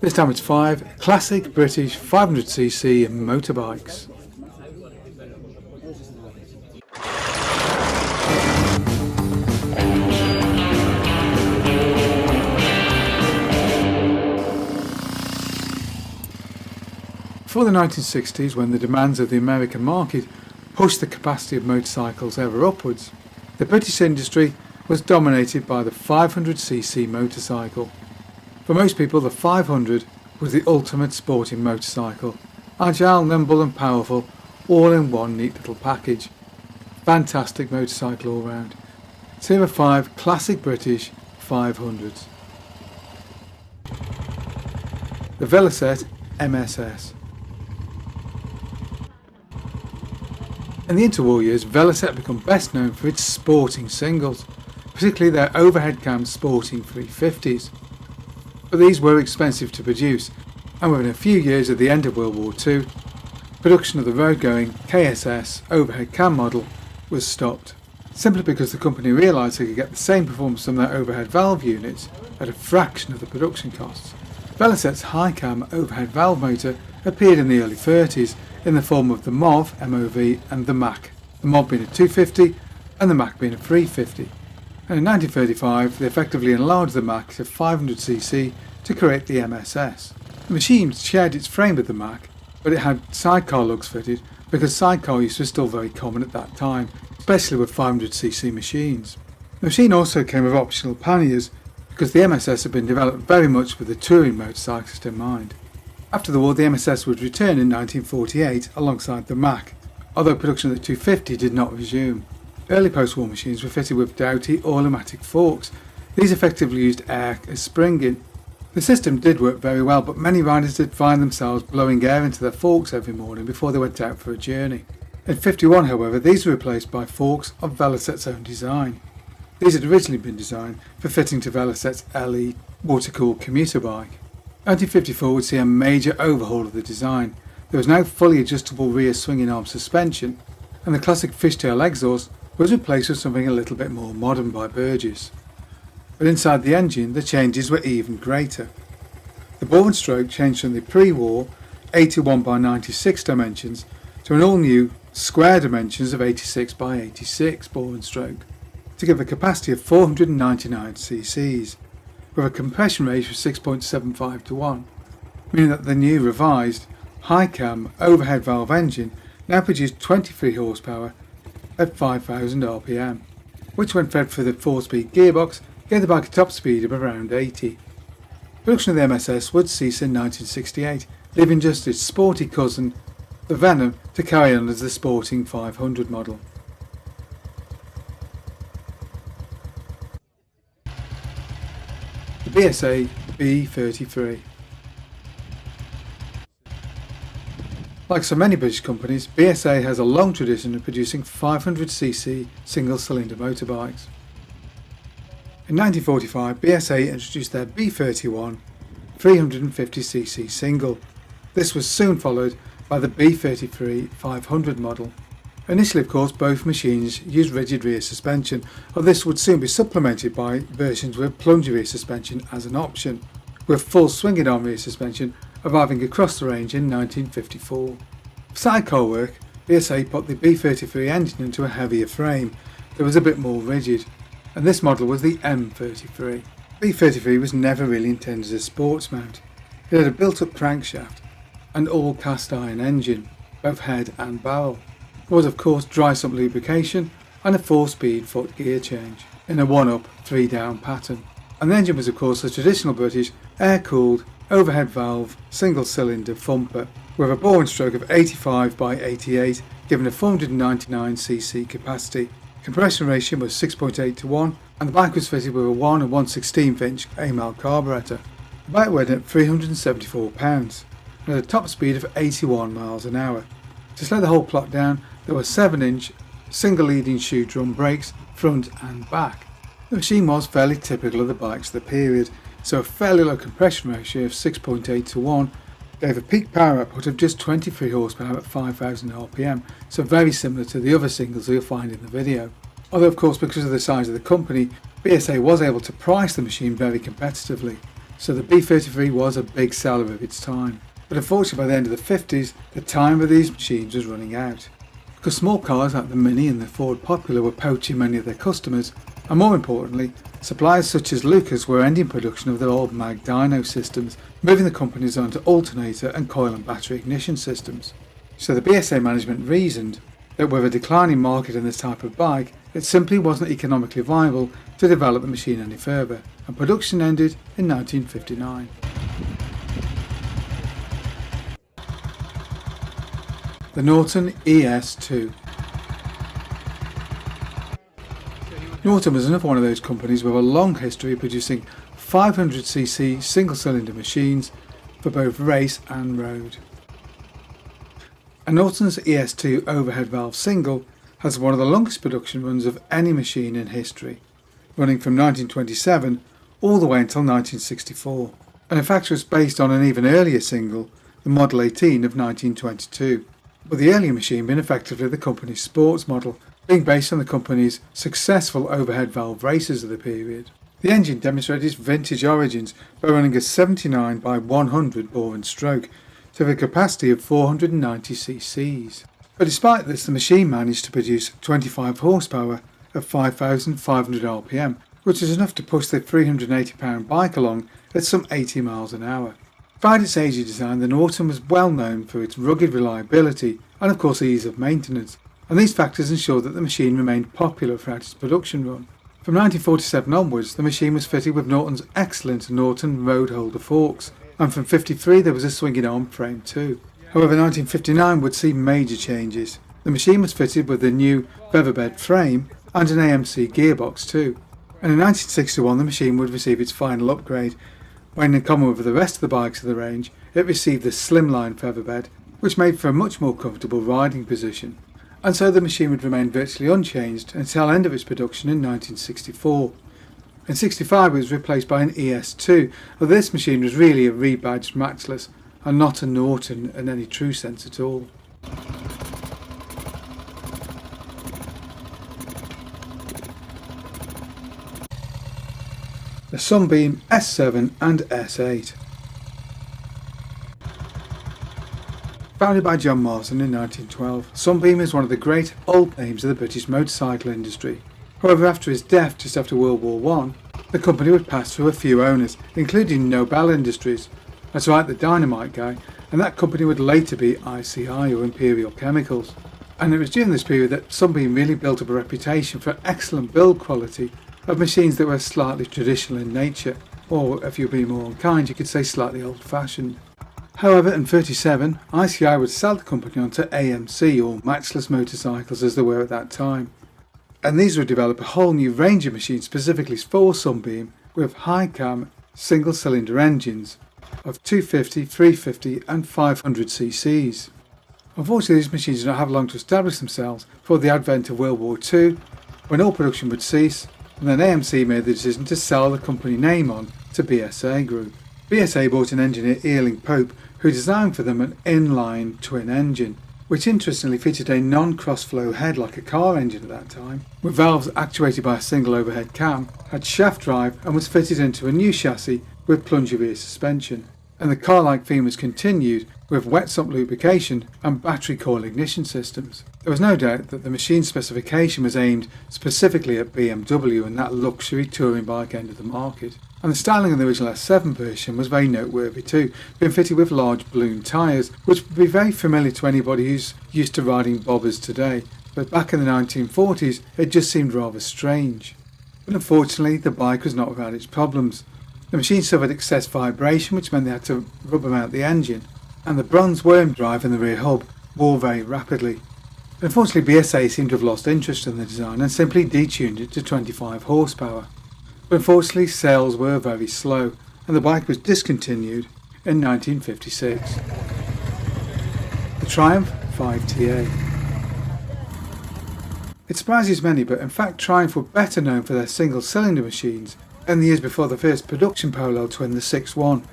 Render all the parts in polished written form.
This time it's 5 classic British 500cc motorbikes. Before the 1960s, when the demands of the American market pushed the capacity of motorcycles ever upwards, the British industry was dominated by the 500cc motorcycle. For most people, the 500 was the ultimate sporting motorcycle. Agile, nimble and powerful, all in one neat little package. Fantastic motorcycle all round. So here are 5 classic British 500s. The Velocette MSS. In the interwar years, Velocette became best known for its sporting singles, particularly their overhead cam sporting 350s. But these were expensive to produce, and within a few years at the end of World War II, production of the road-going KSS overhead cam model was stopped, simply because the company realised they could get the same performance from their overhead valve units at a fraction of the production costs. Velocette's high cam overhead valve motor appeared in the early 30s in the form of the MOV and the MAC, the MOV being a 250 and the MAC being a 350. And in 1935 they effectively enlarged the MAC to 500cc to create the MSS. The machine shared its frame with the MAC, but it had sidecar lugs fitted because sidecar use was still very common at that time, especially with 500cc machines. The machine also came with optional panniers because the MSS had been developed very much with the touring motorcyclist in mind. After the war, the MSS would return in 1948 alongside the MAC, although production of the 250 did not resume. Early post-war machines were fitted with Doughty or pneumatic forks. These effectively used air as springing. The system did work very well, but many riders did find themselves blowing air into their forks every morning before they went out for a journey. In 1951, however, these were replaced by forks of Velocette's own design. These had originally been designed for fitting to Velocette's LE water-cooled commuter bike. 1954 would see a major overhaul of the design. There was now fully adjustable rear swinging arm suspension, and the classic fishtail exhaust was replaced with something a little bit more modern by Burgess. But inside the engine the changes were even greater. The bore and stroke changed from the pre-war 81 by 96 dimensions to an all-new square dimensions of 86 by 86 bore and stroke, to give a capacity of 499 cc's. With a compression ratio of 6.75 to 1, meaning that the new revised high cam overhead valve engine now produced 23 horsepower at 5,000 rpm, which when fed through the 4-speed gearbox gave the bike a top speed of around 80. Production of the MSS would cease in 1968, leaving just its sporty cousin, the Venom, to carry on as the sporting 500 model. The BSA B33. Like so many British companies, BSA has a long tradition of producing 500cc single-cylinder motorbikes. In 1945, BSA introduced their B31 350cc single. This was soon followed by the B33 500 model. Initially, of course, both machines used rigid rear suspension, although this would soon be supplemented by versions with plunger rear suspension as an option, with full swinging arm rear suspension arriving across the range in 1954. For sidecar work, BSA put the B33 engine into a heavier frame that was a bit more rigid, and this model was the M33. B33 was never really intended as a sports mount. It had a built-up crankshaft and all cast iron engine, both head and barrel. There was of course dry sump lubrication and a 4-speed foot gear change in a 1-up 3-down pattern. And the engine was of course a traditional British air-cooled overhead valve single cylinder thumper with a bore and stroke of 85 by 88 giving a 499cc capacity. Compression ratio was 6.8 to 1 and the bike was fitted with a 1 1/16 inch AMAL carburettor. The bike weighed at 374 pounds and had a top speed of 81 miles an hour. To slow the whole plot down, there were 7-inch single leading shoe drum brakes front and back. The machine was fairly typical of the bikes of the period, so a fairly low compression ratio of 6.8 to 1 gave a peak power output of just 23 horsepower at 5,000 rpm, so very similar to the other singles you'll find in the video. Although of course because of the size of the company, BSA was able to price the machine very competitively, so the B33 was a big seller of its time. But unfortunately by the end of the 50s, the time of these machines was running out. Because small cars like the Mini and the Ford Popular were poaching many of their customers, and more importantly, suppliers such as Lucas were ending production of their old mag dyno systems, moving the companies onto alternator and coil and battery ignition systems. So the BSA management reasoned that with a declining market in this type of bike, it simply wasn't economically viable to develop the machine any further, and production ended in 1959. The Norton ES2. Norton was another one of those companies with a long history of producing 500cc single-cylinder machines for both race and road. And Norton's ES2 overhead valve single has one of the longest production runs of any machine in history, running from 1927 all the way until 1964, and in fact was based on an even earlier single, the Model 18 of 1922, with the earlier machine being effectively the company's sports model, being based on the company's successful overhead valve races of the period. The engine demonstrated its vintage origins by running a 79 by 100 bore and stroke to the capacity of 490 cc's. But despite this, the machine managed to produce 25 horsepower at 5,500 rpm, which is enough to push the 380 pound bike along at some 80 miles an hour. Despite its aged design, the Norton was well known for its rugged reliability and of course ease of maintenance, and these factors ensured that the machine remained popular throughout its production run. From 1947 onwards, the machine was fitted with Norton's excellent Norton road holder forks, and from 1953 there was a swinging arm frame too. However, 1959 would see major changes. The machine was fitted with a new featherbed frame and an AMC gearbox too. And in 1961 the machine would receive its final upgrade, when in common with the rest of the bikes of the range, it received the slimline featherbed, which made for a much more comfortable riding position. And so the machine would remain virtually unchanged until end of its production in 1964. In 65 it was replaced by an ES2, although this machine was really a rebadged Matchless and not a Norton in any true sense at all. The Sunbeam S7 and S8. Founded by John Marsden in 1912, Sunbeam is one of the great old names of the British motorcycle industry. However, after his death just after World War I, the company would pass through a few owners, including Nobel Industries, that's right, the dynamite guy, and that company would later be ICI or Imperial Chemicals. And it was during this period that Sunbeam really built up a reputation for excellent build quality of machines that were slightly traditional in nature, or if you're being more unkind, you could say slightly old-fashioned. However, in 1937, ICI would sell the company onto AMC, or Matchless motorcycles as they were at that time. And these would develop a whole new range of machines specifically for Sunbeam, with high-cam single-cylinder engines of 250, 350 and 500 cc's. Unfortunately, these machines did not have long to establish themselves for the advent of World War II, when all production would cease, and then AMC made the decision to sell the company name on to BSA Group. BSA bought an engineer, Earling Pope, who designed for them an inline twin engine, which interestingly featured a non-cross-flow head like a car engine at that time, with valves actuated by a single overhead cam, had shaft drive and was fitted into a new chassis with plunger rear suspension. And the car-like theme was continued with wet sump lubrication and battery coil ignition systems. There was no doubt that the machine specification was aimed specifically at BMW and that luxury touring bike end of the market. And the styling of the original S7 version was very noteworthy too, being fitted with large balloon tyres, which would be very familiar to anybody who's used to riding bobbers today, but back in the 1940s it just seemed rather strange. But unfortunately the bike was not without its problems. The machine suffered excess vibration, which meant they had to rubber mount the engine, and the bronze worm drive in the rear hub wore very rapidly. But unfortunately BSA seemed to have lost interest in the design and simply detuned it to 25 horsepower. But unfortunately sales were very slow and the bike was discontinued in 1956. The Triumph 5TA. It surprises many, but in fact Triumph were better known for their single-cylinder machines in the years before the first production parallel twin, the 6.1.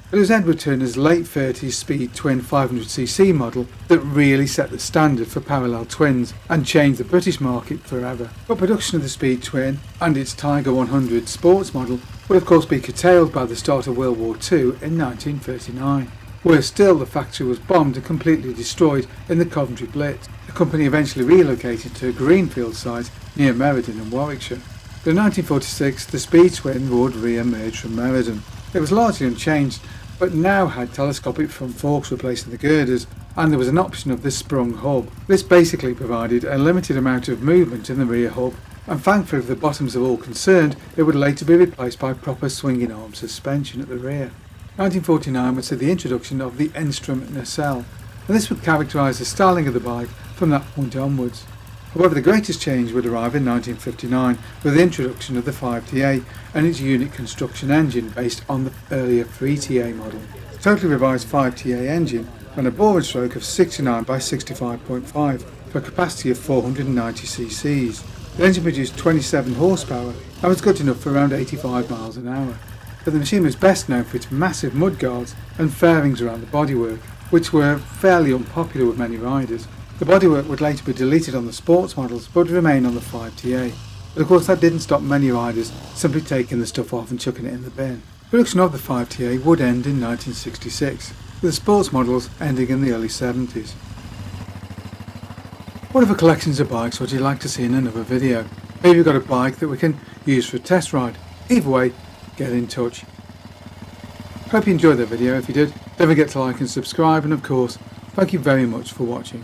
But it was Edward Turner's late 30s speed twin 500cc model that really set the standard for parallel twins and changed the British market forever. But production of the speed twin and its Tiger 100 sports model would of course be curtailed by the start of World War II in 1939. Worse still, the factory was bombed and completely destroyed in the Coventry Blitz. The company eventually relocated to a greenfield site near Meriden in Warwickshire. But in 1946, the Speed Twin would re-emerge from Meriden. It was largely unchanged, but now had telescopic front forks replacing the girders, and there was an option of the sprung hub. This basically provided a limited amount of movement in the rear hub, and thankfully for the bottoms of all concerned, it would later be replaced by proper swinging arm suspension at the rear. 1949 would see the introduction of the Enstrom nacelle, and this would characterise the styling of the bike from that point onwards. However, the greatest change would arrive in 1959 with the introduction of the 5TA and its unit construction engine based on the earlier 3TA model. The totally revised 5TA engine ran a bore and stroke of 69 by 65.5 for a capacity of 490 cc's. The engine produced 27 horsepower and was good enough for around 85 miles an hour. But the machine was best known for its massive mudguards and fairings around the bodywork, which were fairly unpopular with many riders. The bodywork would later be deleted on the sports models but would remain on the 5TA. But of course that didn't stop many riders simply taking the stuff off and chucking it in the bin. Production of the 5TA would end in 1966, with the sports models ending in the early 70s. What other collections of bikes would you like to see in another video? Maybe you've got a bike that we can use for a test ride. Either way, get in touch. Hope you enjoyed that video. If you did, don't forget to like and subscribe, and of course, thank you very much for watching.